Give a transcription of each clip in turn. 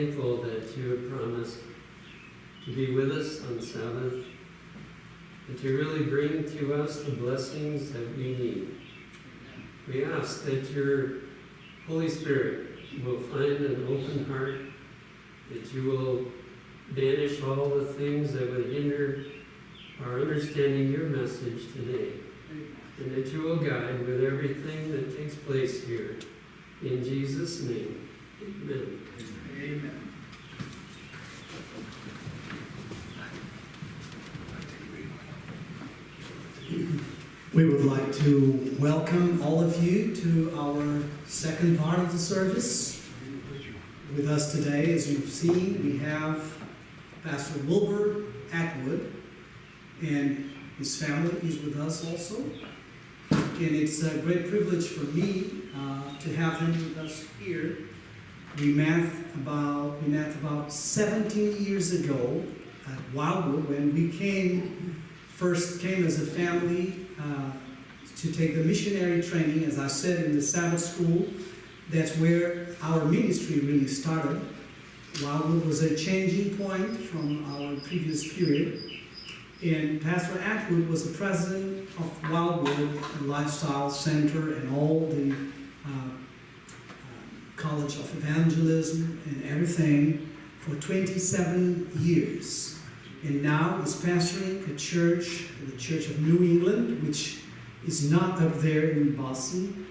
thankful that you have promised to be with us on Sabbath and to really bring to us the blessings that we need. We ask that your Holy Spirit will find an open heart, that you will banish all the things that would hinder our understanding your message today, and that you will guide with everything that takes place here. In Jesus' name, amen. Amen. We would like to welcome all of you to our second part of the service. With us today, as you've seen, we have Pastor Wilbur Atwood, and his family is with us also. And it's a great privilege for me to have him with us here. We met about 17 years ago at Wildwood when we first came as a family to take the missionary training, as I said, in the Sabbath school. That's where our ministry really started. Wildwood was a changing point from our previous period. And Pastor Atwood was the president of Wildwood Lifestyle Center and all the College of Evangelism and everything for 27 years. And now is pastoring a church, the Church of New England, which is not up there in Boston.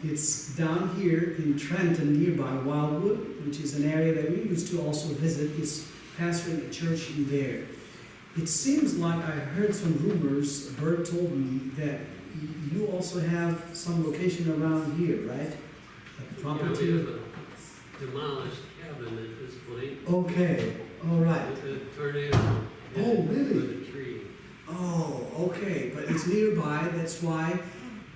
It's down here in Trenton, nearby Wildwood, which is an area that we used to also visit. He's pastoring a church in there. It seems like I heard some rumors, Bert told me, that you also have some location around here, right? A property. Yeah, we have a demolished cabin at this point. Okay, all right. With a tornado. Oh, really? With a tree. Oh, okay, but it's nearby. That's why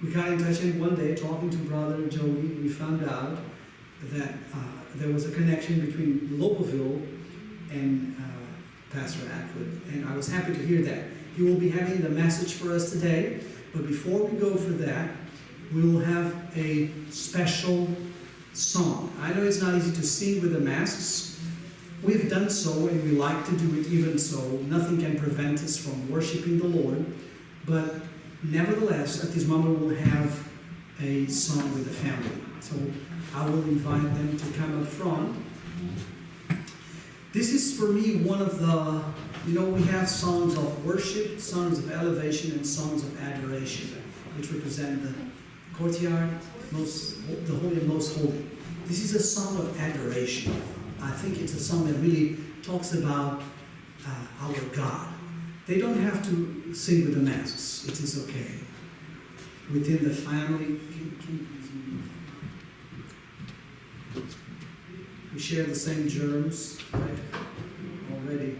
we got in touch. And one day, talking to Brother Joey, we found out that there was a connection between Lobelville and Pastor Atwood, and I was happy to hear that. He will be having the message for us today, but before we go for that, we will have a special song. I know it's not easy to sing with the masks. We've done so, and we like to do it even so. Nothing can prevent us from worshiping the Lord, but nevertheless, at this moment, we'll have a song with the family. So I will invite them to come up front. This is for me one of the, we have songs of worship, songs of elevation, and songs of adoration, which represent the courtyard, the holy and most holy. This is a song of adoration. I think it's a song that really talks about our God. They don't have to sing with the masks. It is okay. Within the family, we share the same germs, right? Already.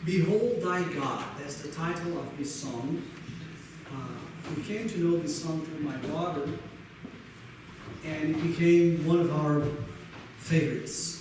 Behold thy God. That's the title of this song. We came to know this song through my daughter, and it became one of our favorites.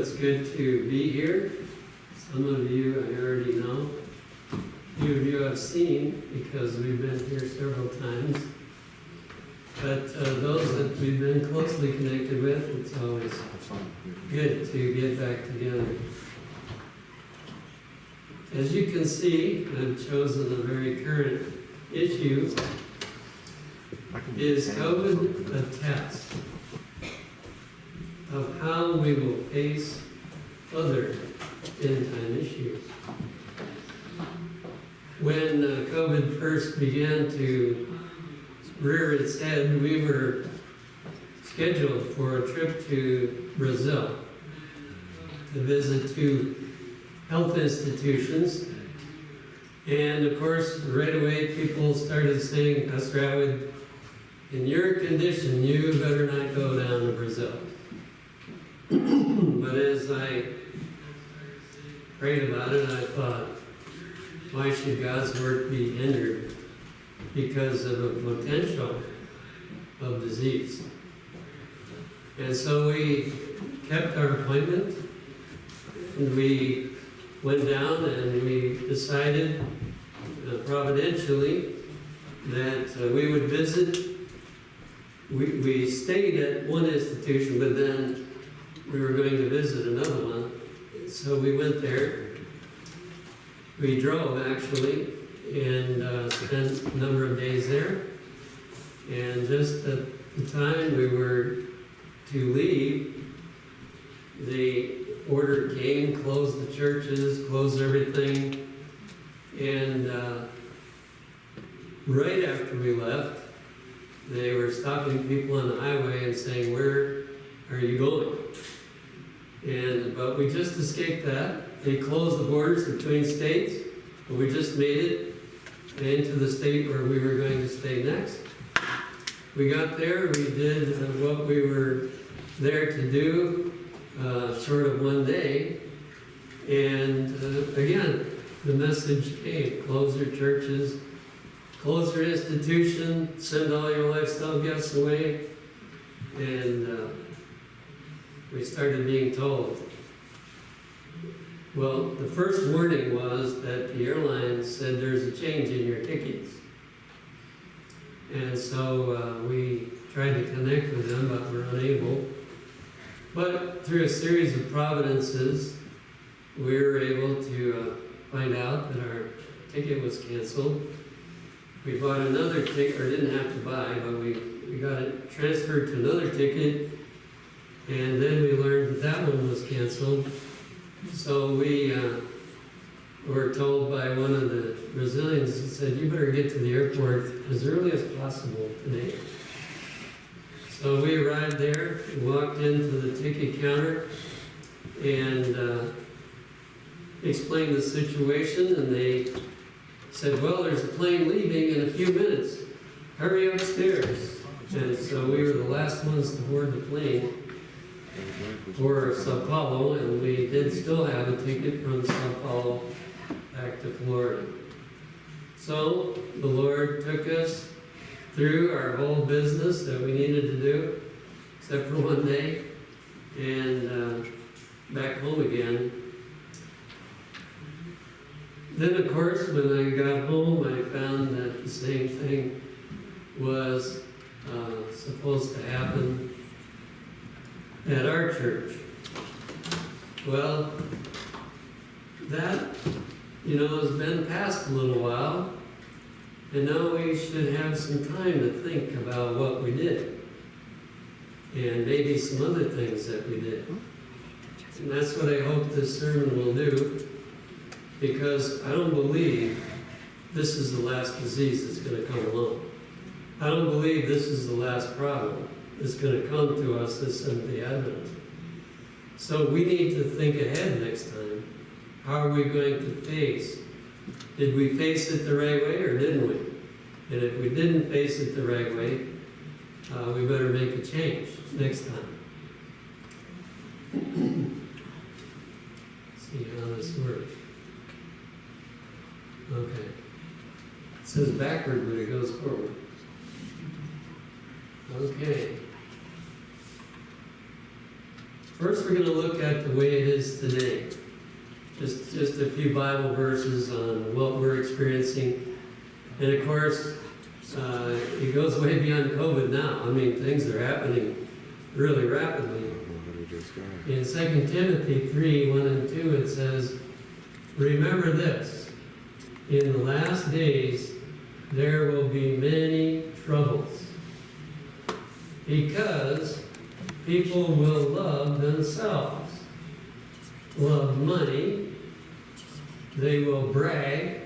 it's good to be here. Some of you I already know. A few of you I've seen because we've been here several times. But those that we've been closely connected with, it's always good to get back together. As you can see, I've chosen a very current issue. Is COVID a test of how we will face other end-time issues? When COVID first began to rear its head, we were scheduled for a trip to Brazil to visit 2 health institutions. And of course, right away, people started saying, Pastor Atwood, in your condition, you better not go down to Brazil. But as I prayed about it, I thought, why should God's work be hindered because of a potential of disease? And so we kept our appointment, and we went down and we decided providentially that we would visit. We stayed at one institution, but then we were going to visit another one. So we went there. We drove, actually, and spent a number of days there. And just at the time we were to leave, the order came, closed the churches, closed everything. And right after we left, they were stopping people on the highway and saying, where are you going? But we just escaped that. They closed the borders between states, but we just made it into the state where we were going to stay next. We got there, we did what we were there to do, short of one day. And again, the message came, close your churches, close your institution, send all your lifestyle guests away. And we started being told. Well, the first warning was that the airline said there's a change in your tickets. And so we tried to connect with them, but were unable. But through a series of providences, we were able to find out that our ticket was canceled. We bought another ticket, or didn't have to buy, but we got it transferred to another ticket, and then we learned that that one was canceled. So we were told by one of the Brazilians, he said, you better get to the airport as early as possible today. So we arrived there, walked into the ticket counter, and explained the situation, and they said, well, there's a plane leaving in a few minutes. Hurry upstairs. And so we were the last ones to board the plane for Sao Paulo, and we did still have a ticket from Sao Paulo back to Florida. So the Lord took us through our whole business that we needed to do, except for one day, and back home again. Then, of course, when I got home, I found that the same thing was supposed to happen at our church. Well, that, has been past a little while, and now we should have some time to think about what we did, and maybe some other things that we did. And that's what I hope this sermon will do, because I don't believe this is the last disease that's going to come along. I don't believe this is the last problem that's going to come to us this Seventh-day Advent. So we need to think ahead next time. How are we going to face? Did we face it the right way or didn't we? And if we didn't face it the right way, we better make a change next time. See how this works. Okay. It says backward, but it goes forward. Okay. First, we're going to look at the way it is today. Just a few Bible verses on what we're experiencing. And of course, it goes way beyond COVID now. I mean, things are happening really rapidly. In 2 Timothy 3, 1 and 2, it says, "Remember this, in the last days there will be many troubles, because people will love themselves, love money, they will brag,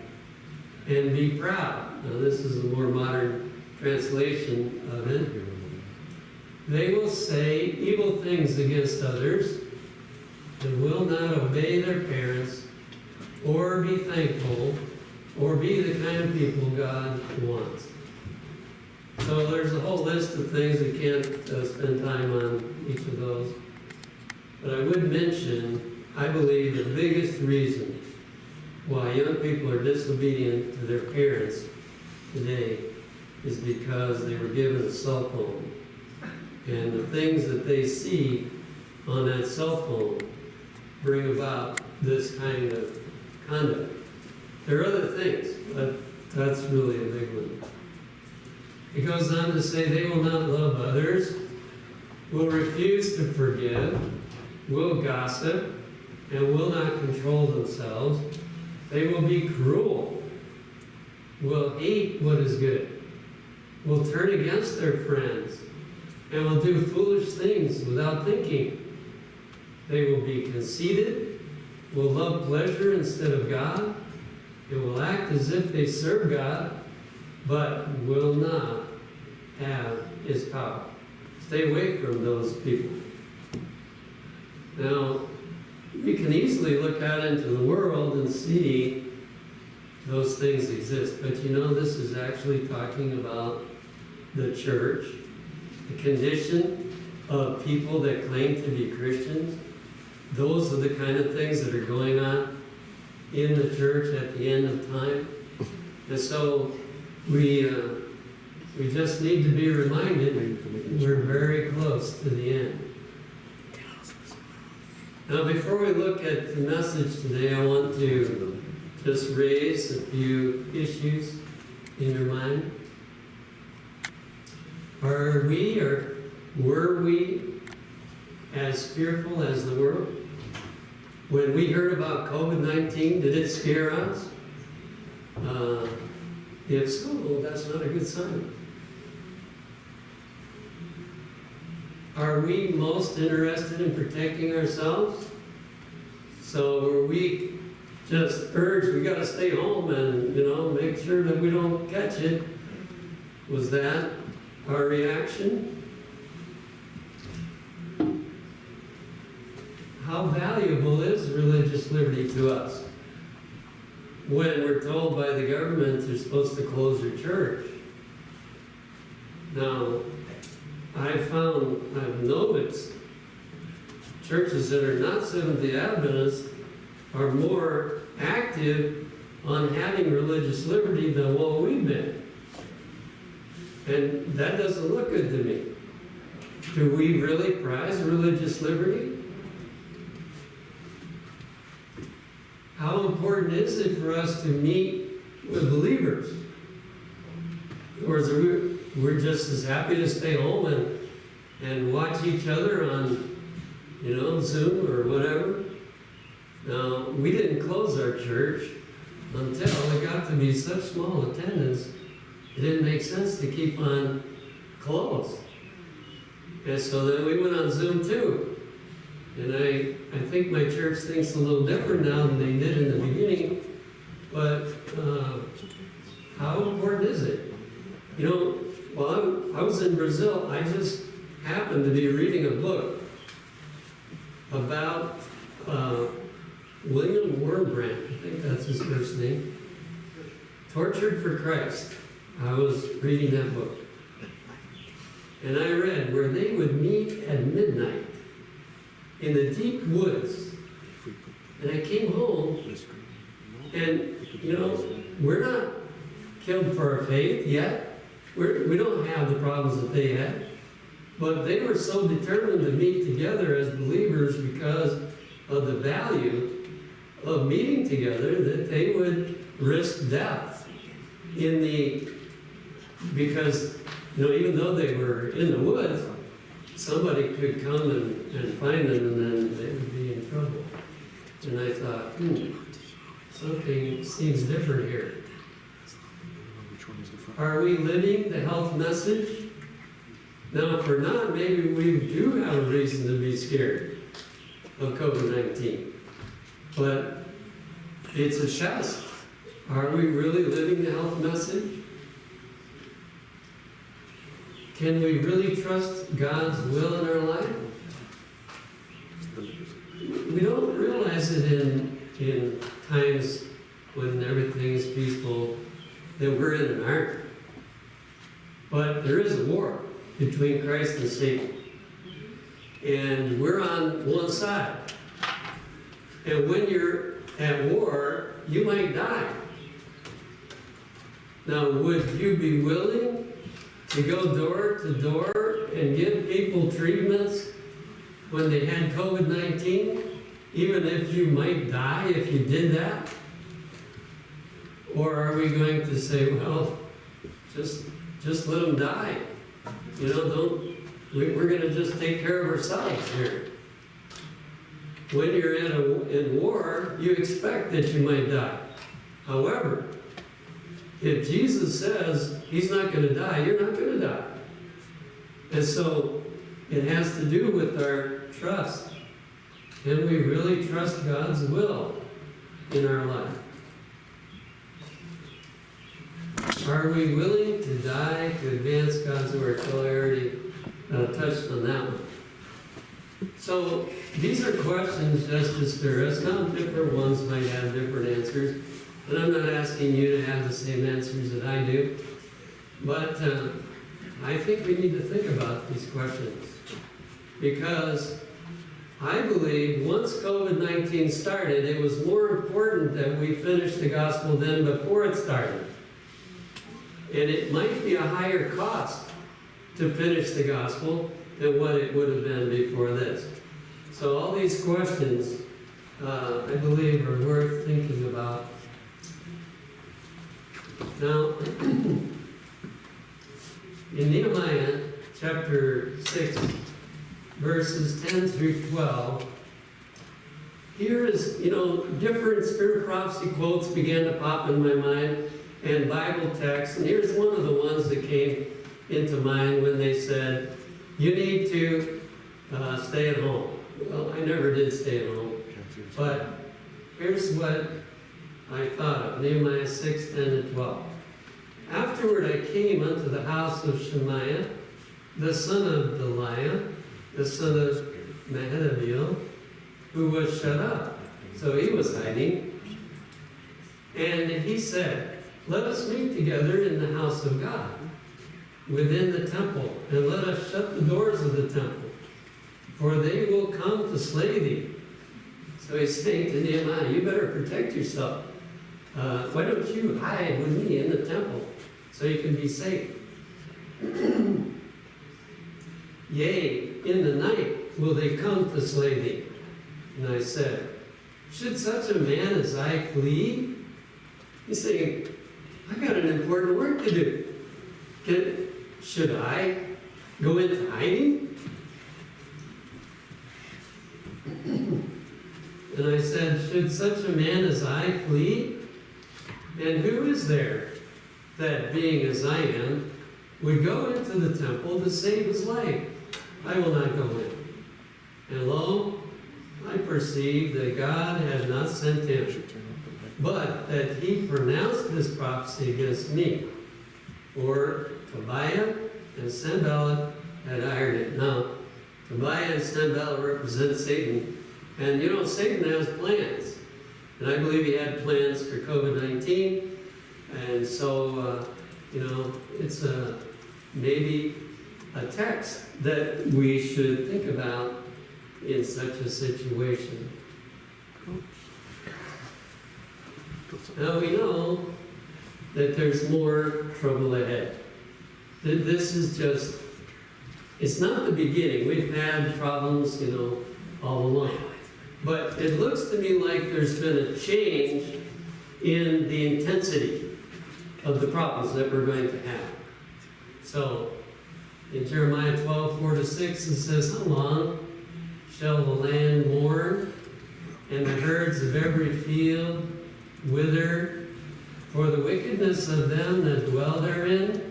and be proud." Now this is a more modern translation of it. "They will say evil things against others, and will not obey their parents, or be thankful, or be the kind of people God wants." So there's a whole list of things. We can't spend time on each of those. But I would mention, I believe the biggest reason why young people are disobedient to their parents today is because they were given a cell phone. And the things that they see on that cell phone bring about this kind of conduct. There are other things, but that's really a big one. It goes on to say they will not love others, will refuse to forgive, will gossip, and will not control themselves. They will be cruel, will hate what is good, will turn against their friends, and will do foolish things without thinking. They will be conceited, will love pleasure instead of God, and will act as if they serve God, but will not have His power. Stay away from those people. Now, we can easily look out into the world and see those things exist, but you know, this is actually talking about the church, the condition of people that claim to be Christians. Those are the kind of things that are going on in the church at the end of time. And so we just need to be reminded we're very close to the end. Now, before we look at the message today, I want to just raise a few issues in your mind. Are we, or were we, as fearful as the world? When we heard about COVID-19, did it scare us? If so, that's not a good sign. Are we most interested in protecting ourselves? So were we just urged, we got to stay home and, make sure that we don't catch it? Was that our reaction? How valuable is religious liberty to us when we're told by the government you're supposed to close your church? Now, I've noticed churches that are not Seventh-day Adventists are more active on having religious liberty than what we've been. And that doesn't look good to me. Do we really prize religious liberty? How important is it for us to meet with believers? Or is we're just as happy to stay home and watch each other on, Zoom or whatever? Now, we didn't close our church until it got to be such small attendance, it didn't make sense to keep on closed. And so then we went on Zoom too. And I think my church thinks a little different now than they did in the beginning. But how important is it? While I was in Brazil, I just happened to be reading a book about William Wurmbrand, I think that's his first name, Tortured for Christ. I was reading that book. And I read where they would meet at midnight in the deep woods. And I came home, and, we're not killed for our faith yet. We don't have the problems that they had. But they were so determined to meet together as believers because of the value of meeting together that they would risk death because, even though they were in the woods, somebody could come and find them, and then they would be in trouble. And I thought, something seems different here. Are we living the health message? Now, if we're not, maybe we do have a reason to be scared of COVID-19. But it's a test. Are we really living the health message? Can we really trust God's will in our life? We don't realize it in times when everything is peaceful that we're in an ark. But there is a war between Christ and Satan. And we're on one side. And when you're at war, you might die. Now, would you be willing to go door to door and give people treatments when they had COVID-19, even if you might die if you did that? Or are we going to say, well, just let them die? We're going to just take care of ourselves here. When you're in war, you expect that you might die. However, if Jesus says he's not going to die, you're not going to die. And so it has to do with our trust. Can we really trust God's will in our life? Are we willing to die to advance God's word? Well, I already touched on that one. So these are questions just to stir us. Now, different ones might have different answers. And I'm not asking you to have the same answers that I do. But I think we need to think about these questions. Because I believe once COVID-19 started, it was more important that we finish the gospel than before it started. And it might be a higher cost to finish the gospel than what it would have been before this. So all these questions, I believe, are worth thinking about. Now, in Nehemiah chapter 6, verses 10 through 12, here is, different spirit prophecy quotes began to pop in my mind, and Bible texts. And here's one of the ones that came into mind when they said, you need to stay at home. Well, I never did stay at home. But here's what I thought of, Nehemiah 6, 10 and 12. Afterward I came unto the house of Shemaiah, the son of Delaiah, the son of Mehetabeel, who was shut up. So he was hiding. And he said, let us meet together in the house of God, within the temple, and let us shut the doors of the temple, for they will come to slay thee. So he's saying to Nehemiah, you better protect yourself. Why don't you hide with me in the temple so you can be safe? Yea, in the night will they come to slay thee. And I said, should such a man as I flee? He's saying, I got an important work to do. Should I go into hiding? And I said, should such a man as I flee? And who is there that, being as I am, would go into the temple to save his life? I will not go in. And lo, I perceived that God had not sent him, but that he pronounced this prophecy against me. For Tobiah and Sanballat had hired it. Now, Tobiah and Sanballat represent Satan. And Satan has plans. And I believe he had plans for COVID-19. And so, it's maybe a text that we should think about in such a situation. Now we know that there's more trouble ahead. This is just It's not the beginning. We've had problems, all along. But it looks to me like there's been a change in the intensity of the problems that we're going to have. So, in Jeremiah 12:4-6, it says, "How long shall the land mourn, and the herds of every field wither for the wickedness of them that dwell therein?"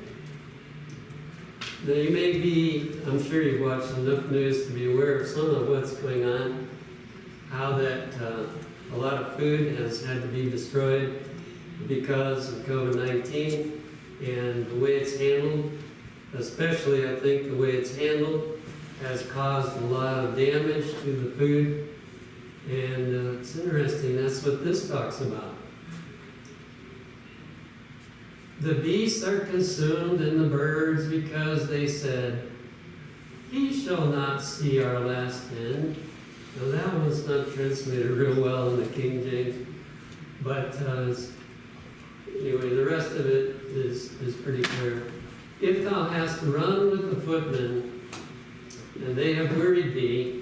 Now you may be, I'm sure you've watched enough news to be aware of some of what's going on, how that a lot of food has had to be destroyed because of COVID-19, and the way it's handled, especially I think the way it's handled, has caused a lot of damage to the food. And it's interesting, that's what this talks about. The beasts are consumed and the birds, because they said, "He shall not see our last end." Now that one's not translated real well in the King James, but anyway, the rest of it is pretty clear. "If thou hast run with the footmen, and they have wearied thee,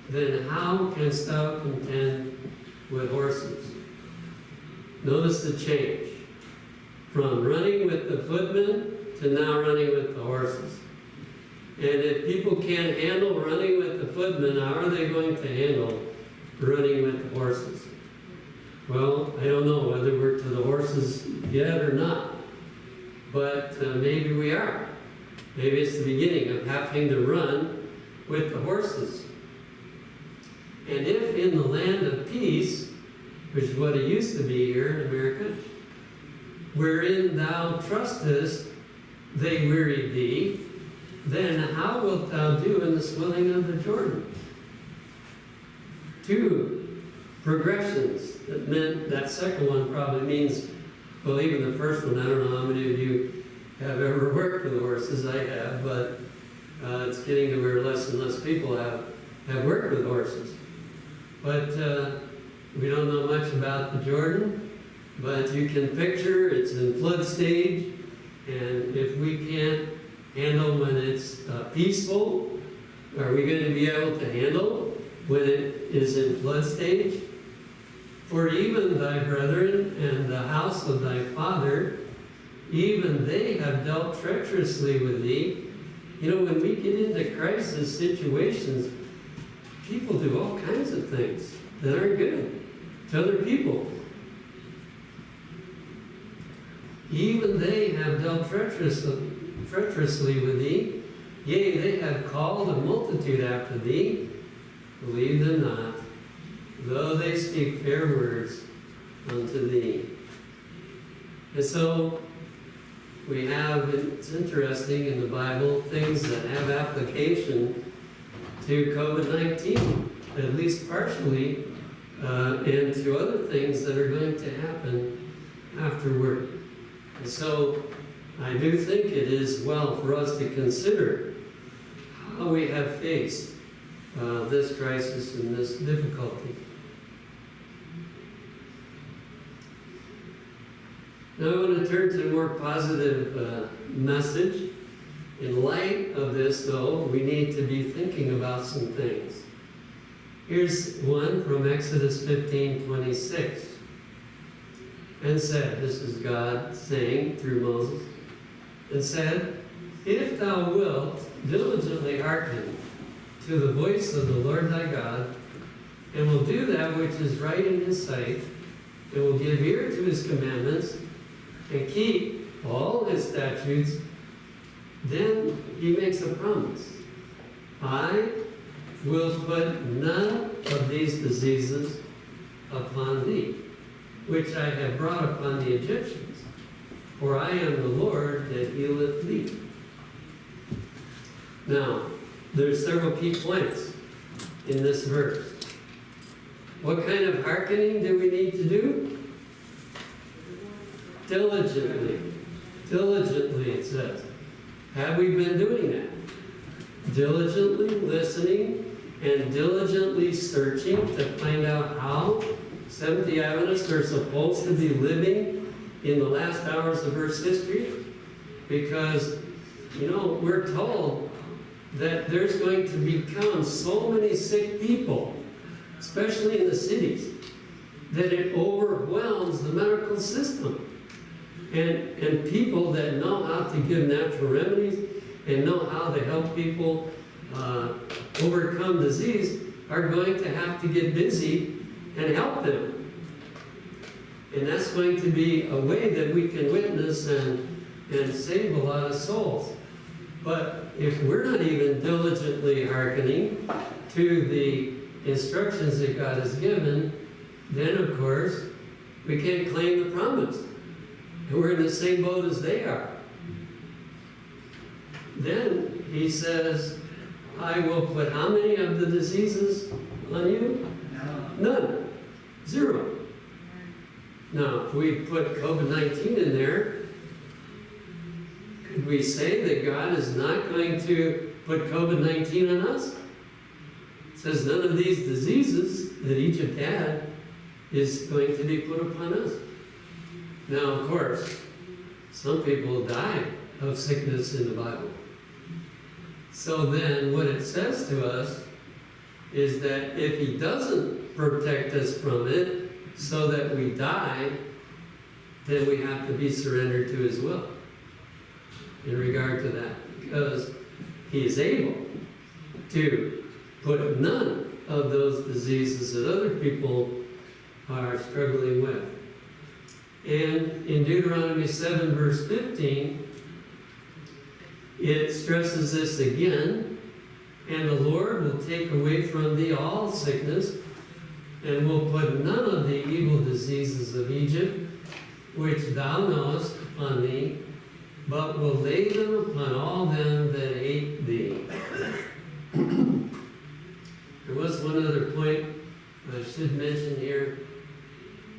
then how canst thou contend with horses?" Notice the change. From running with the footmen to now running with the horses. And if people can't handle running with the footmen, how are they going to handle running with the horses? Well, I don't know whether we're to the horses yet or not. But maybe we are. Maybe it's the beginning of having to run with the horses. And if in the land of peace, which is what it used to be here in America, wherein thou trustest, they wearied thee, then how wilt thou do in the swelling of the Jordan? Two progressions. That second one probably means, well, even the first one, I don't know how many of you have ever worked with horses. I have, but it's getting to where less and less people have worked with horses. But we don't know much about the Jordan. But you can picture it's in flood stage, and if we can't handle when it's peaceful, are we going to be able to handle when it is in flood stage? "For even thy brethren and the house of thy father, even they have dealt treacherously with thee." When we get into crisis situations, people do all kinds of things that aren't good to other people. "Even they have dealt treacherously with thee. Yea, they have called a multitude after thee. Believe them not, though they speak fair words unto thee." And so we have, it's interesting in the Bible, things that have application to COVID-19, at least partially, and to other things that are going to happen afterward. And so I do think it is well for us to consider how we have faced this crisis and this difficulty. Now I want to turn to a more positive message. In light of this, though, we need to be thinking about some things. Here's one from Exodus 15:26. "And said," this is God saying through Moses, "and said, If thou wilt diligently hearken to the voice of the Lord thy God, and will do that which is right in his sight, and will give ear to his commandments, and keep all his statutes," then he makes a promise. "I will put none of these diseases upon thee, which I have brought upon the Egyptians, for I am the Lord that healeth thee." Now, there's several key points in this verse. What kind of hearkening do we need to do? Diligently. Diligently, it says. Have we been doing that? Diligently listening and diligently searching to find out how Seventh-day Adventists are supposed to be living in the last hours of Earth's history? Because, we're told that there's going to become so many sick people, especially in the cities, that it overwhelms the medical system. And people that know how to give natural remedies and know how to help people overcome disease are going to have to get busy and help them. And that's going to be a way that we can witness and save a lot of souls. But if we're not even diligently hearkening to the instructions that God has given, then of course we can't claim the promise. And we're in the same boat as they are. Then he says, I will put how many of the diseases on you? None. 0. Now, if we put COVID-19 in there, could we say that God is not going to put COVID-19 on us? It says none of these diseases that Egypt had is going to be put upon us. Now, of course, some people die of sickness in the Bible. So then what it says to us is that if he doesn't protect us from it so that we die, then we have to be surrendered to his will in regard to that, because he is able to put none of those diseases that other people are struggling with. And in Deuteronomy 7 verse 15, it stresses this again, and the Lord will take away from thee all sickness, and will put none of the evil diseases of Egypt, which thou knowest, upon thee, but will lay them upon all them that hate thee. There was one other point I should mention here.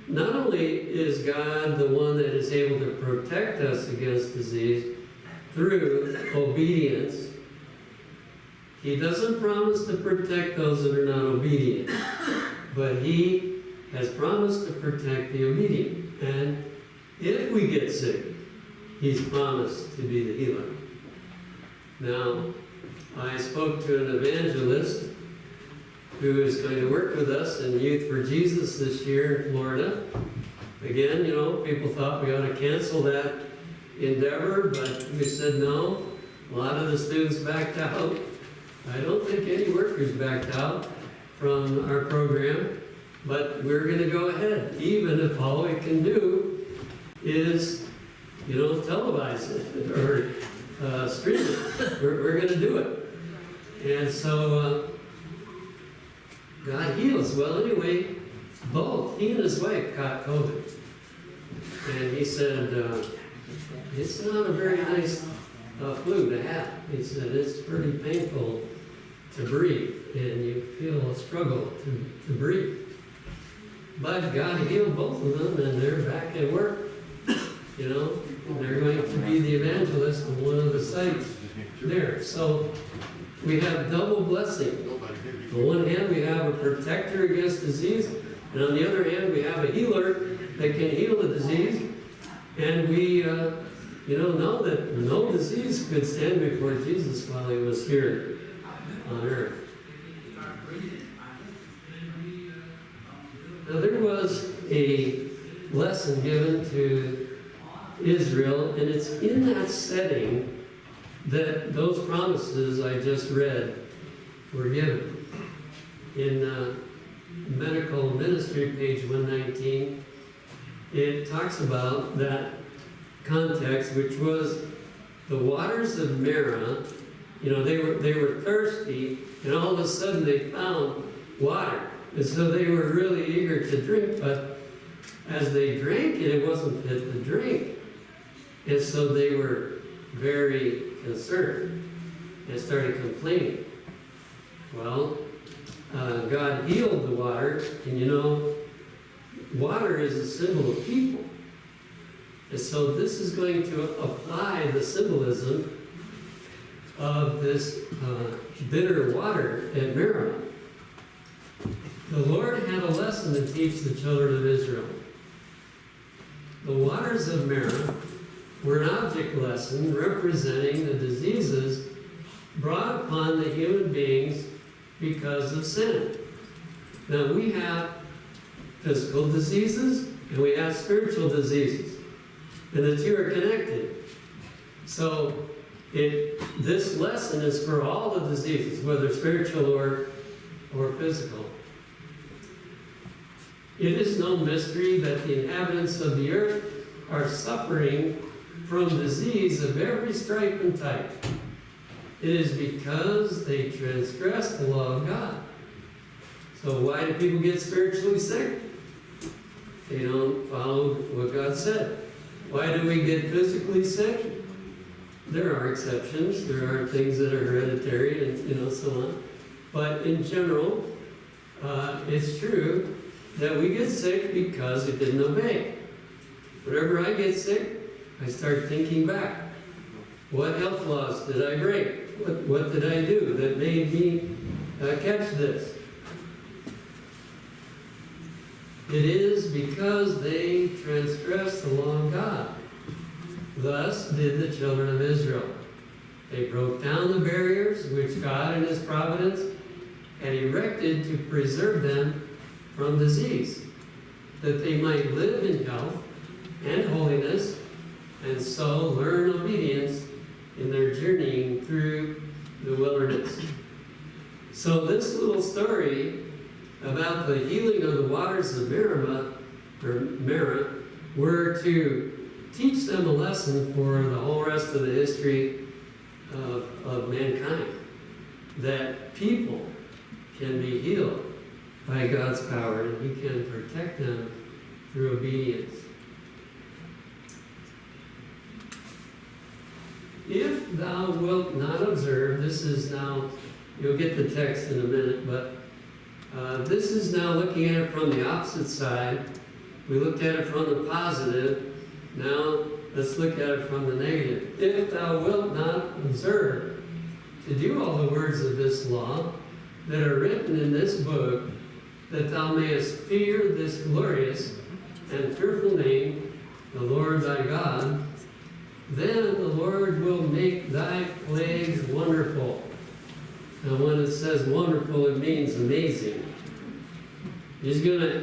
Not only is God the one that is able to protect us against disease through obedience, he doesn't promise to protect those that are not obedient, but he has promised to protect the obedient. And if we get sick, he's promised to be the healer. Now, I spoke to an evangelist who is going to work with us in Youth for Jesus this year in Florida. Again, you know, people thought we ought to cancel that endeavor, but we said no. A lot of the students backed out. I don't think any workers backed out from our program, but we're going to go ahead, even if all we can do is, you know, televise it or stream it. We're going to do it. And so God heals. Well, anyway, both he and his wife caught COVID. And he said, it's not a very nice flu to have. He said, it's pretty painful to breathe, and you feel a struggle to breathe. But God healed both of them, and they're back at work. You know, and they're going to be the evangelist of one of the sites there. So we have double blessing. On one hand, we have a protector against disease, and on the other hand, we have a healer that can heal the disease. And we, know that no disease could stand before Jesus while he was here on earth. Now, there was a lesson given to Israel, and it's in that setting that those promises I just read were given. In Medical Ministry, page 119, it talks about that context, which was the waters of Marah. You know, they were thirsty, and all of a sudden they found water. And so they were really eager to drink, but as they drank it, it wasn't fit to drink. And so they were very concerned and started complaining. Well, God healed the water, and you know, water is a symbol of people. And so this is going to apply the symbolism of this bitter water at Marah. The Lord had a lesson to teach the children of Israel. The waters of Marah were an object lesson representing the diseases brought upon the human beings because of sin. Now we have physical diseases and we have spiritual diseases, and the two are connected. So this lesson is for all the diseases, whether spiritual or physical. It is no mystery that the inhabitants of the earth are suffering from disease of every stripe and type. It is because they transgress the law of God. So why do people get spiritually sick? They don't follow what God said. Why do we get physically sick? There are exceptions. There are things that are hereditary and so on. But in general, it's true that we get sick because we didn't obey. Whenever I get sick, I start thinking back. What health laws did I break? What did I do that made me catch this? It is because they transgressed the law of God. Thus did the children of Israel. They broke down the barriers which God in His providence had erected to preserve them from disease, that they might live in health and holiness, and so learn obedience in their journeying through the wilderness. So this little story about the healing of the waters of Meribah, were to teach them a lesson for the whole rest of the history of mankind, that people can be healed by God's power, and He can protect them through obedience. If thou wilt not observe, this is now, you'll get the text in a minute, but this is now looking at it from the opposite side. We looked at it from the positive. Now let's look at it from the negative. If thou wilt not observe to do all the words of this law that are written in this book, that thou mayest fear this glorious and fearful name, the Lord thy God, then the Lord will make thy plagues wonderful. Now when it says wonderful, it means amazing. He's gonna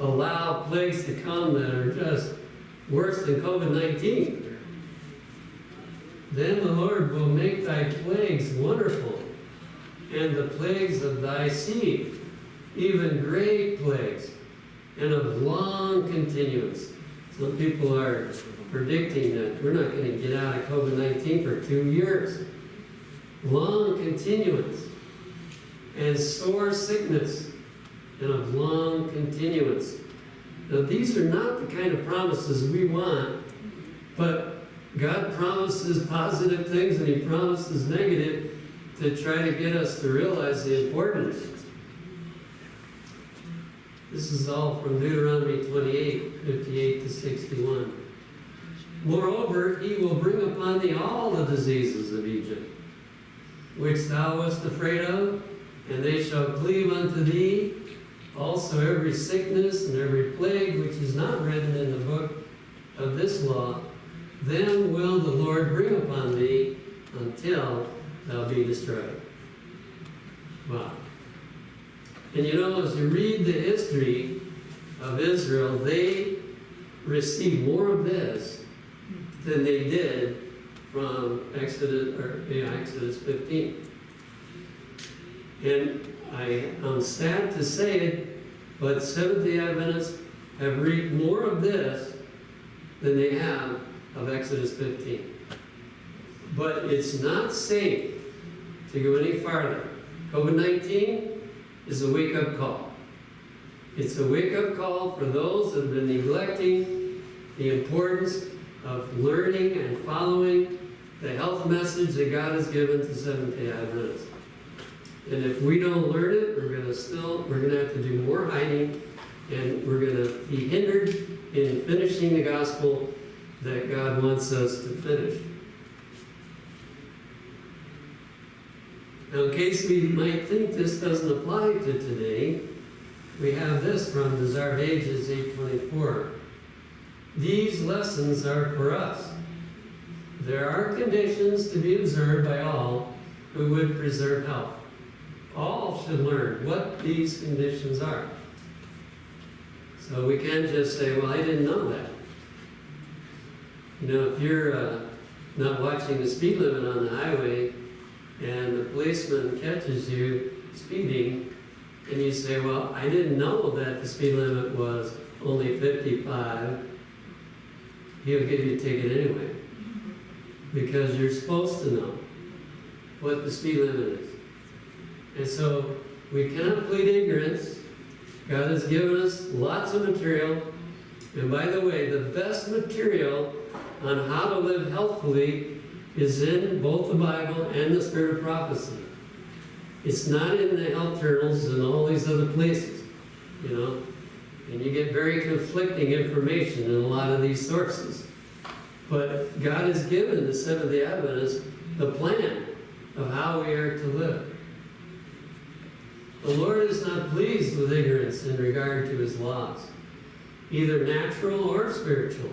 allow plagues to come that are just worse than COVID-19. Then the Lord will make thy plagues wonderful, and the plagues of thy seed, even great plagues, and of long continuance. Some people are predicting that we're not going to get out of COVID-19 for 2 years. Long continuance, and sore sickness, and of long continuance. Now these are not the kind of promises we want, but God promises positive things and He promises negative to try to get us to realize the importance. This is all from Deuteronomy 28, 58 to 61. Moreover, He will bring upon thee all the diseases of Egypt, which thou wast afraid of, and they shall cleave unto thee, also every sickness and every plague which is not written in the book of this law, then will the Lord bring upon thee until thou be destroyed. Wow. And you know, as you read the history of Israel, they received more of this than they did from Exodus 15. And I'm sad to say it, but Seventh-day Adventists have reaped more of this than they have of Exodus 15. But it's not safe to go any farther. COVID-19 is a wake-up call. It's a wake-up call for those that have been neglecting the importance of learning and following the health message that God has given to Seventh-day Adventists. And if we don't learn it, we're going to have to do more hiding, and we're going to be hindered in finishing the gospel that God wants us to finish. Now, in case we might think this doesn't apply to today, we have this from Desire of Ages 824. These lessons are for us. There are conditions to be observed by all who would preserve health. All should learn what these conditions are. So we can't just say, well, I didn't know that. You know, if you're not watching the speed limit on the highway and the policeman catches you speeding, and you say, well, I didn't know that the speed limit was only 55, he'll give you a ticket anyway. Because you're supposed to know what the speed limit is. And so we cannot plead ignorance. God has given us lots of material. And by the way, the best material on how to live healthfully is in both the Bible and the Spirit of Prophecy. It's not in the health journals and all these other places, you know. And you get very conflicting information in a lot of these sources. But God has given the Seventh-day Adventists the plan of how we are to live. The Lord is not pleased with ignorance in regard to His laws, either natural or spiritual.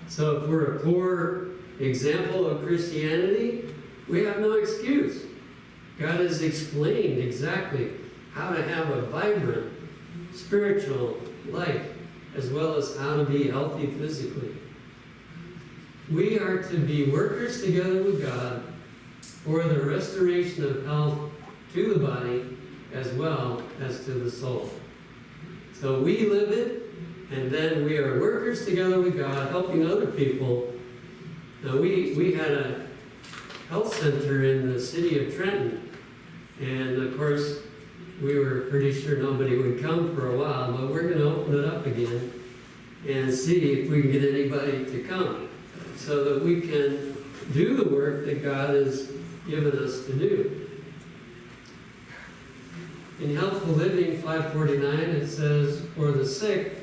So if we're a poor example of Christianity, we have no excuse. God has explained exactly how to have a vibrant spiritual life, as well as how to be healthy physically. We are to be workers together with God for the restoration of health to the body as well as to the soul. So we live it, and then we are workers together with God, helping other people. Now we had a health center in the city of Trenton, and of course we were pretty sure nobody would come for a while, but we're going to open it up again and see if we can get anybody to come, so that we can do the work that God has given us to do. In Healthful Living 549, it says, for the sick,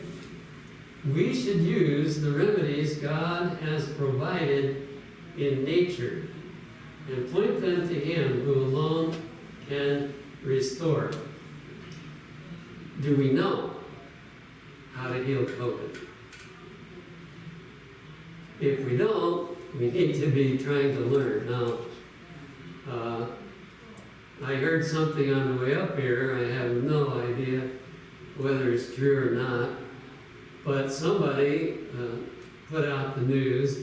we should use the remedies God has provided in nature and point them to Him who alone can restore. Do we know how to heal COVID? If we don't, we need to be trying to learn. Now, I heard something on the way up here. I have no idea whether it's true or not, but somebody put out the news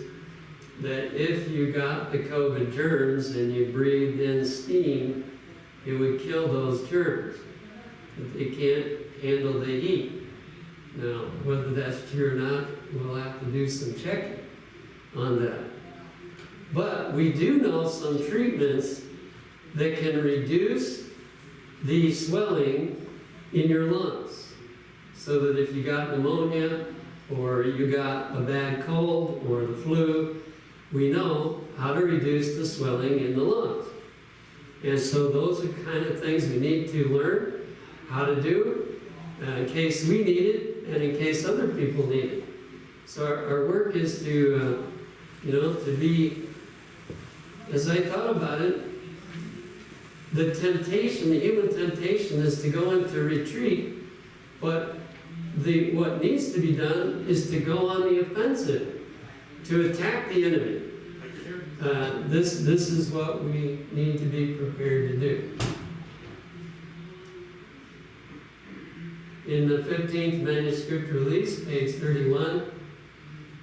that if you got the COVID germs and you breathed in steam, it would kill those germs. That they can't handle the heat. Now, whether that's true or not, we'll have to do some checking on that. But we do know some treatments that can reduce the swelling in your lungs, so that if you got pneumonia or you got a bad cold or the flu, we know how to reduce the swelling in the lungs. And so those are the kind of things we need to learn how to do in case we need it and in case other people need it. So our work is to, to be, as I thought about it, the temptation, the human temptation is to go into retreat, but what needs to be done is to go on the offensive, to attack the enemy. This is what we need to be prepared to do. In the 15th manuscript release, page 31, it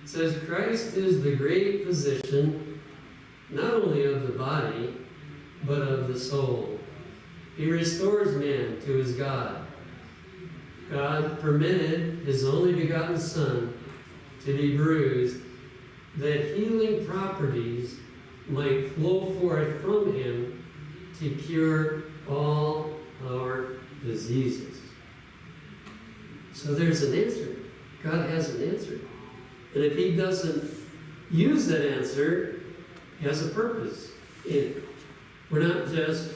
says, Christ is the great physician, not only of the body, but of the soul. He restores man to his God. God permitted His only begotten Son to be bruised, that healing properties might flow forth from Him to cure all our diseases. So there's an answer. God has an answer. And if He doesn't use that answer, He has a purpose in it. We're not just,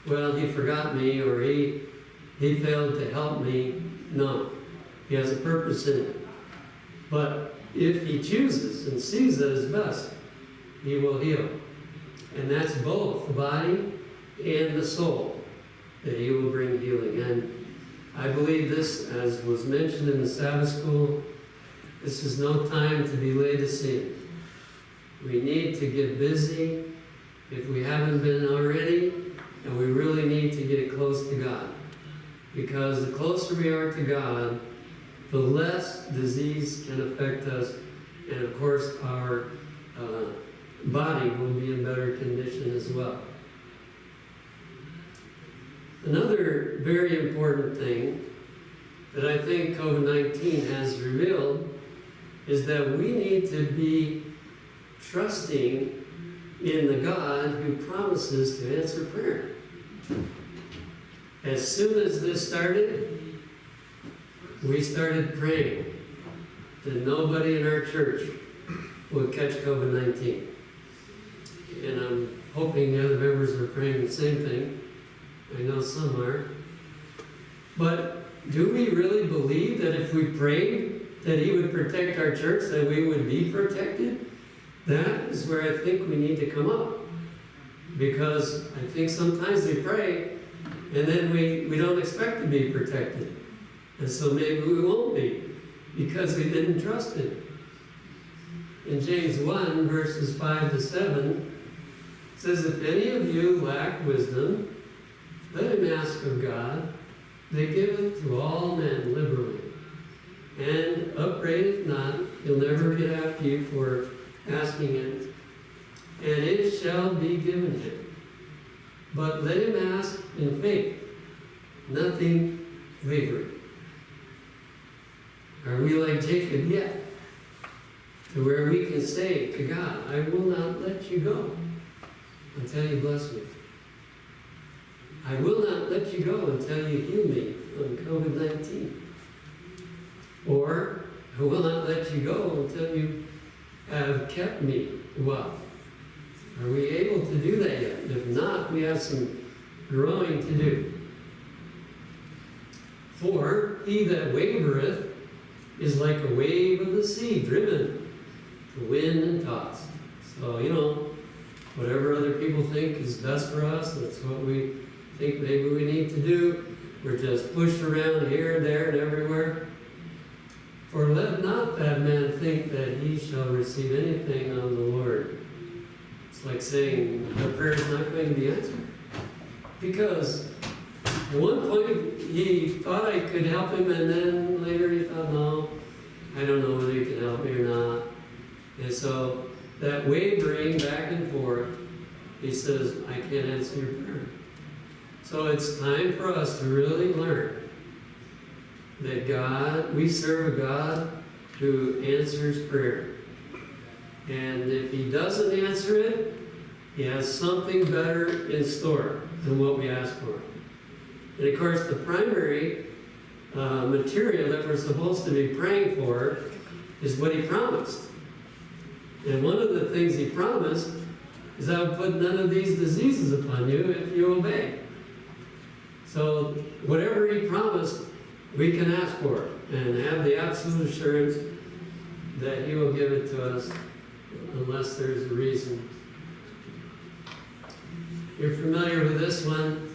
well, He forgot me or he failed to help me. No, He has a purpose in it. But if He chooses and sees that as best, He will heal. And that's both the body and the soul, that He will bring healing. And I believe this, as was mentioned in the Sabbath school, this is no time to be laid to sin. We need to get busy if we haven't been already, and we really need to get close to God. Because the closer we are to God, the less disease can affect us, and of course our body will be in better condition as well. Another very important thing that I think COVID-19 has revealed is that we need to be trusting in the God who promises to answer prayer. As soon as this started, we started praying that nobody in our church would catch COVID-19. And I'm hoping the other members are praying the same thing. I know some are. But do we really believe that if we prayed that He would protect our church, that we would be protected? That is where I think we need to come up. Because I think sometimes we pray and then we don't expect to be protected. And so maybe we won't be because we didn't trust Him. In James 1, verses 5 to 7, it says, "If any of you lack wisdom, let him ask of God, that giveth to all men liberally, and upbraideth not. He'll never get after you for asking it, and it shall be given him. But let him ask in faith, nothing wavering." Are we like Jacob yet? To where we can say to God, "I will not let you go until you bless me. I will not let you go until you heal me from COVID-19. Or, I will not let you go until you have kept me well." Are we able to do that yet? If not, we have some growing to do. "For he that wavereth is like a wave of the sea, driven to wind and tossed." So, whatever other people think is best for us, that's what we think maybe we need to do. We're just pushed around here, there, and everywhere. "For let not that man think that he shall receive anything of the Lord." It's like saying the prayer is not going to be answered. Because at one point he thought I could help him, and then later he thought, no, I don't know whether you can help me or not. And so that wavering back and forth, he says, I can't answer your prayer. So it's time for us to really learn that we serve a God who answers prayer. And if He doesn't answer it, He has something better in store than what we ask for. And of course, the primary material that we're supposed to be praying for is what He promised. And one of the things He promised is, I will put none of these diseases upon you if you obey. So whatever He promised, we can ask for it and have the absolute assurance that He will give it to us unless there's a reason. You're familiar with this one,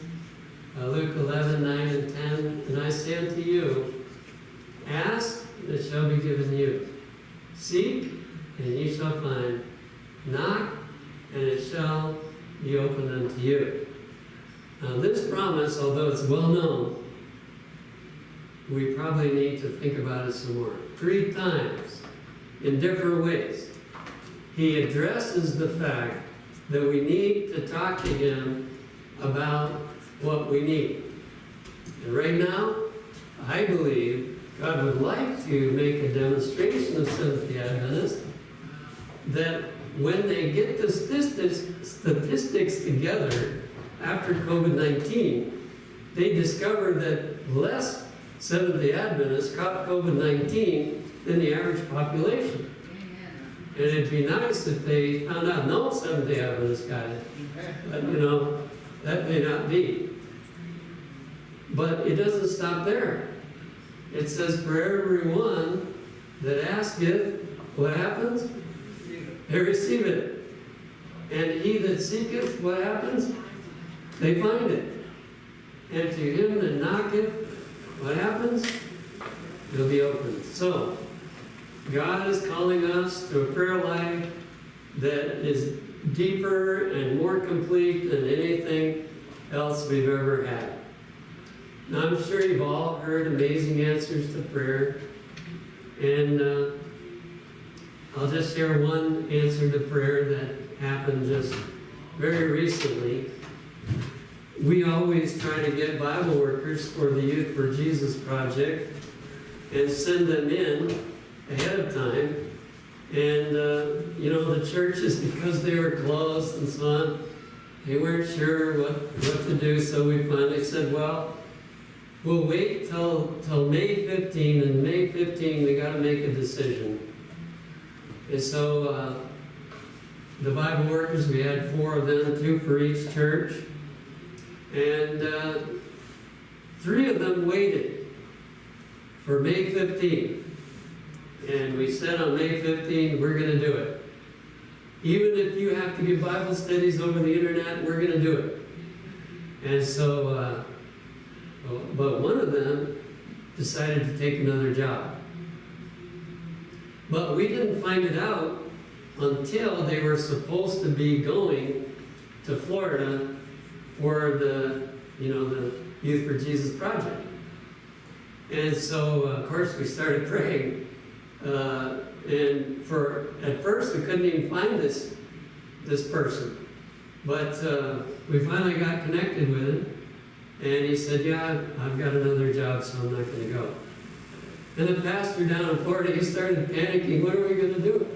Luke 11, 9 and 10. "And I say unto you, ask, and it shall be given you. Seek, and ye shall find. Knock, and it shall be opened unto you." Now this promise, although it's well known, we probably need to think about it some more. 3 times, in different ways, He addresses the fact that we need to talk to Him about what we need. And right now, I believe God would like to make a demonstration of Seventh-day Adventists that when they get the statistics together after COVID-19, they discover that less Seventh-day Adventists caught COVID-19 than the average population. And it'd be nice if they found out no Seventh-day Adventists got it. But, that may not be. But it doesn't stop there. It says, "For everyone that asketh," what happens? They receive it. "And he that seeketh," what happens? They find it. "And to him that knocketh," what happens? It'll be opened. So, God is calling us to a prayer life that is deeper and more complete than anything else we've ever had. Now, I'm sure you've all heard amazing answers to prayer, and I'll just share one answer to prayer that happened just very recently. We always try to get Bible workers for the Youth for Jesus project and send them in ahead of time. And, the churches, because they were closed and so on, they weren't sure what to do. So we finally said, well, we'll wait till May 15, and May 15 we got to make a decision. And so the Bible workers, we had 4 of them, 2 for each church. And 3 of them waited for May 15. And we said on May 15, we're going to do it. Even if you have to give Bible studies over the internet, we're going to do it. And so, but one of them decided to take another job. But we didn't find it out until they were supposed to be going to Florida for the Youth for Jesus project. And so, of course, we started praying. And at first we couldn't even find this person. But we finally got connected with him. And he said, yeah, I've got another job, so I'm not going to go. And the pastor down in Florida, he started panicking. What are we going to do?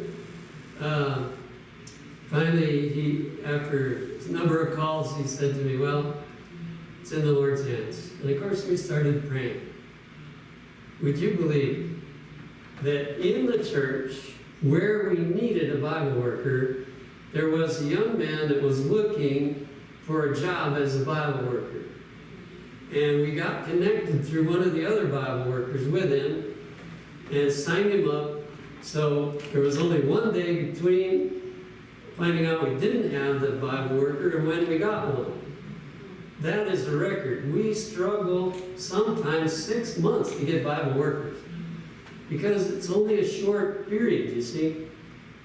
Finally, after a number of calls, he said to me, well, it's in the Lord's hands. And of course, we started praying. Would you believe that in the church where we needed a Bible worker, there was a young man that was looking for a job as a Bible worker. And we got connected through one of the other Bible workers with him and signed him up. So there was only one day between finding out we didn't have the Bible worker and when we got one. That is a record. We struggle sometimes 6 months to get Bible workers because it's only a short period, you see.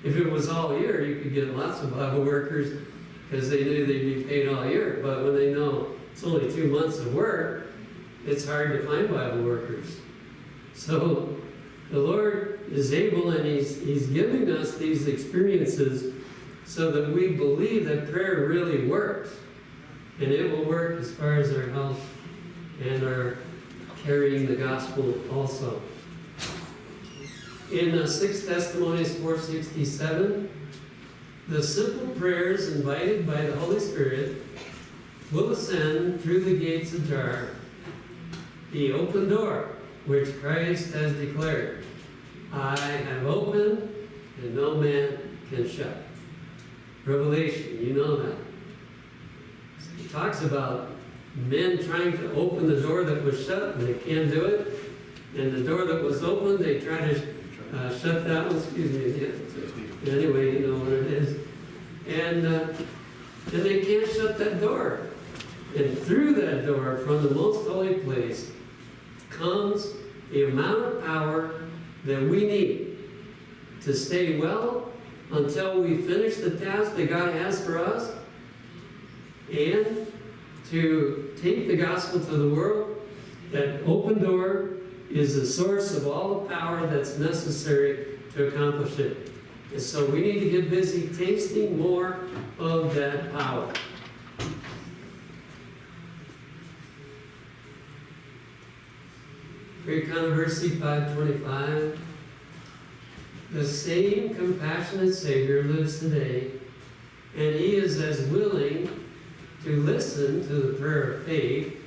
If it was all year, you could get lots of Bible workers because they knew they'd be paid all year. But when they know it's only 2 months of work, it's hard to find Bible workers. So the Lord is able, and He's giving us these experiences so that we believe that prayer really works. And it will work as far as our health and our carrying the gospel also. In 6 Testimonies 4:67, the simple prayers invited by the Holy Spirit will ascend through the gates ajar, the open door which Christ has declared, I have opened and no man can shut. Revelation, you know that. It talks about men trying to open the door that was shut and they can't do it. And the door that was open, they try to shut that one. Excuse me. Anyway, you know what it is. And they can't shut that door. And through that door, from the most holy place, comes the amount of power that we need to stay well until we finish the task that God has for us, and to take the gospel to the world. That open door is the source of all the power that's necessary to accomplish it. And so we need to get busy tasting more of that power. Great Controversy 5:25. The same compassionate Savior lives today, and He is as willing to listen to the prayer of faith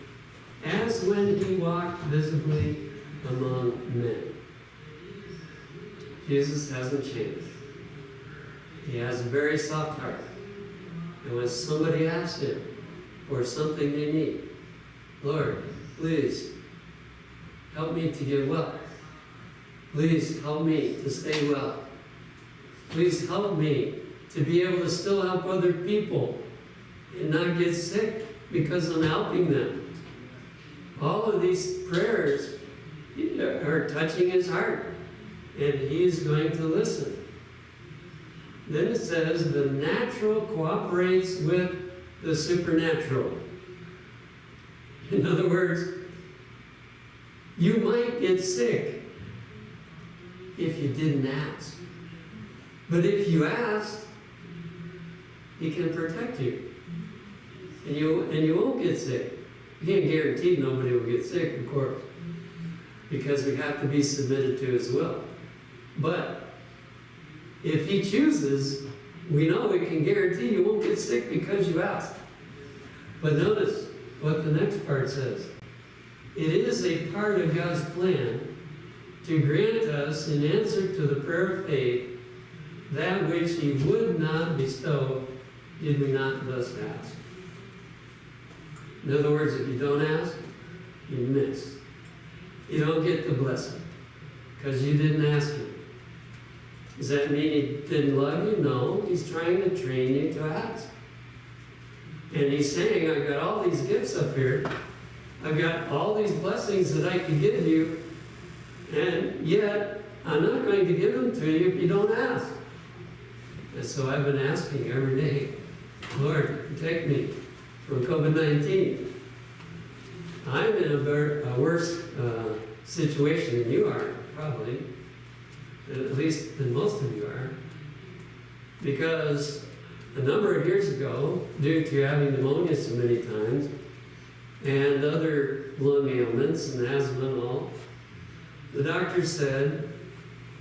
as when He walked visibly among men. Jesus hasn't changed. He has a very soft heart. And when somebody asks Him for something they need, Lord, please help me to get well. Please help me to stay well. Please help me to be able to still help other people and not get sick because I'm helping them. All of these prayers are touching His heart, and He is going to listen. Then it says the natural cooperates with the supernatural. In other words, you might get sick if you didn't ask. But if you asked, He can protect you. And you won't get sick. You can't guarantee nobody will get sick, of course, because we have to be submitted to His will. But if He chooses, we know we can guarantee you won't get sick because you asked. But notice what the next part says. It is a part of God's plan to grant us, in answer to the prayer of faith, that which He would not bestow did we not thus ask. In other words, if you don't ask, you miss. You don't get the blessing because you didn't ask Him. Does that mean He didn't love you? No, He's trying to train you to ask. And He's saying, I've got all these gifts up here. I've got all these blessings that I can give you, and yet I'm not going to give them to you if you don't ask. And so I've been asking every day, Lord, protect me from COVID-19. I'm in a worse situation than you are, probably, at least than most of you are, because a number of years ago, due to having pneumonia so many times, and other lung ailments and asthma and all, the doctor said,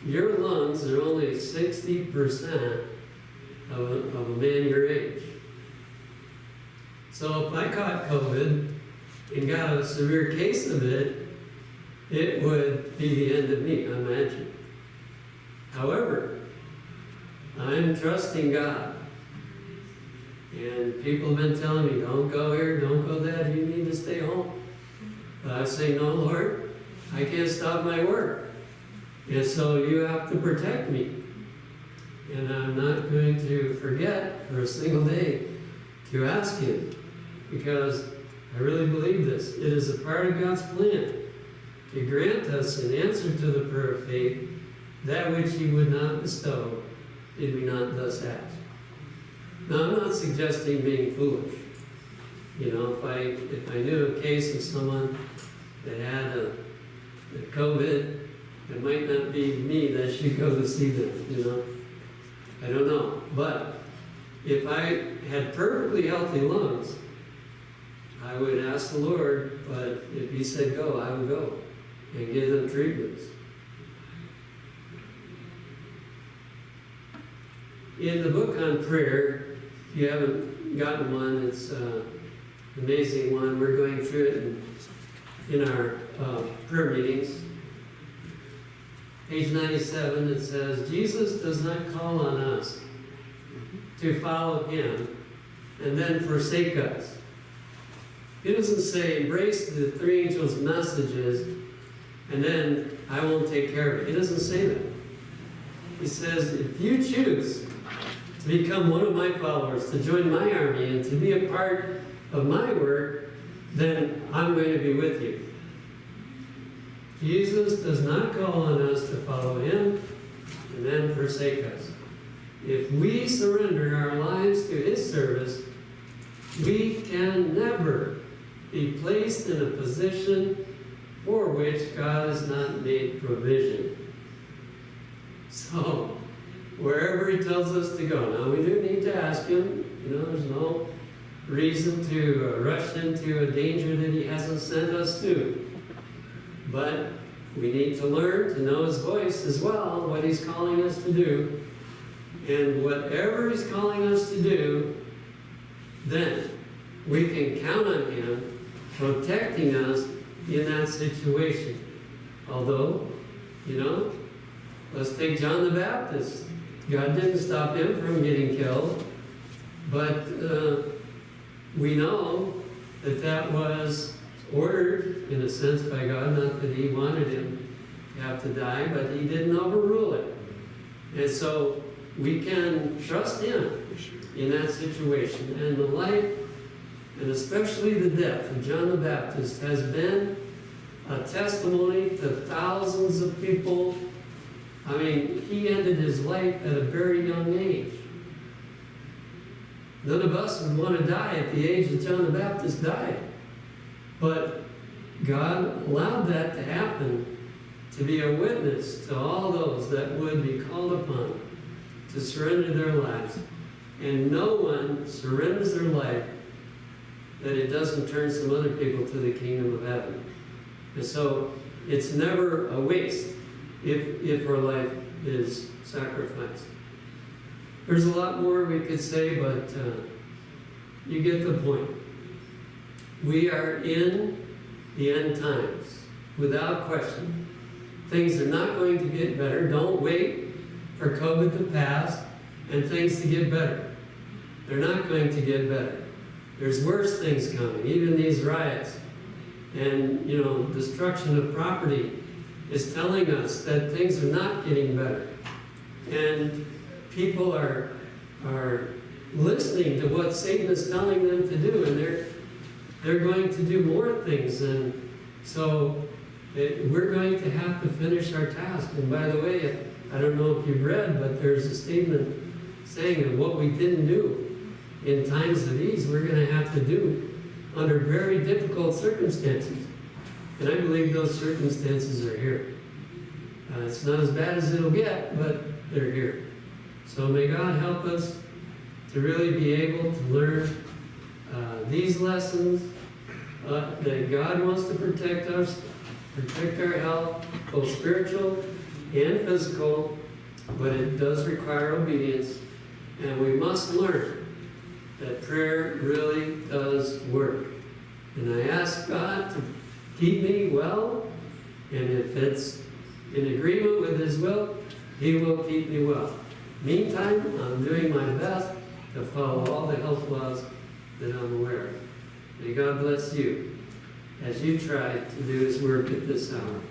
your lungs are only 60% of a man your age. So if I caught COVID and got a severe case of it, it would be the end of me, I imagine. However, I'm trusting God. And people have been telling me, don't go here, don't go there, you need to stay home. But I say, no, Lord, I can't stop my work. And so you have to protect me. And I'm not going to forget for a single day to ask Him, because I really believe this. It is a part of God's plan to grant us, in answer to the prayer of faith, that which He would not bestow, did we not thus ask. Now, I'm not suggesting being foolish. You know, if I knew a case of someone that had a COVID, it might not be me that should go to see them, you know. I don't know. But if I had perfectly healthy lungs, I would ask the Lord, but if He said go, I would go and give them treatments. In the book on prayer, if you haven't gotten one, it's an amazing one. We're going through it in our prayer meetings. Page 97, it says, Jesus does not call on us to follow Him and then forsake us. He doesn't say, embrace the three angels' messages and then I won't take care of it. He doesn't say that. He says, if you choose to become one of my followers, to join my army, and to be a part of my work, then I'm going to be with you. Jesus does not call on us to follow Him and then forsake us. If we surrender our lives to His service, we can never be placed in a position for which God has not made provision. So, wherever He tells us to go. Now, we do need to ask Him. You know, there's no reason to rush into a danger that He hasn't sent us to. But we need to learn to know His voice as well, what He's calling us to do. And whatever He's calling us to do, then we can count on Him protecting us in that situation. Although, you know, let's take John the Baptist. God didn't stop him from getting killed, but we know that that was ordered, in a sense, by God. Not that He wanted him to have to die, but He didn't overrule it. And so we can trust Him in that situation. And the life, and especially the death of John the Baptist, has been a testimony to thousands of people I mean, he ended his life at a very young age. None of us would want to die at the age that John the Baptist died. But God allowed that to happen to be a witness to all those that would be called upon to surrender their lives. And no one surrenders their life that it doesn't turn some other people to the kingdom of heaven. And so it's never a waste if our life is sacrificed. There's a lot more we could say, but you get the point. We are in the end times, without question. Things are not going to get better. Don't wait for COVID to pass and things to get better. They're not going to get better. There's worse things coming, even these riots. And, destruction of property is telling us that things are not getting better. And people are listening to what Satan is telling them to do, and they're going to do more things. And so we're going to have to finish our task. And by the way, I don't know if you've read, but there's a statement saying that what we didn't do in times of ease, we're going to have to do under very difficult circumstances. And I believe those circumstances are here. It's not as bad as it'll get, but they're here. So may God help us to really be able to learn these lessons, that God wants to protect us, protect our health, both spiritual and physical, but it does require obedience. And we must learn that prayer really does work. And I ask God to keep me well, and if it's in agreement with His will, He will keep me well. Meantime, I'm doing my best to follow all the health laws that I'm aware of. May God bless you as you try to do His work at this hour.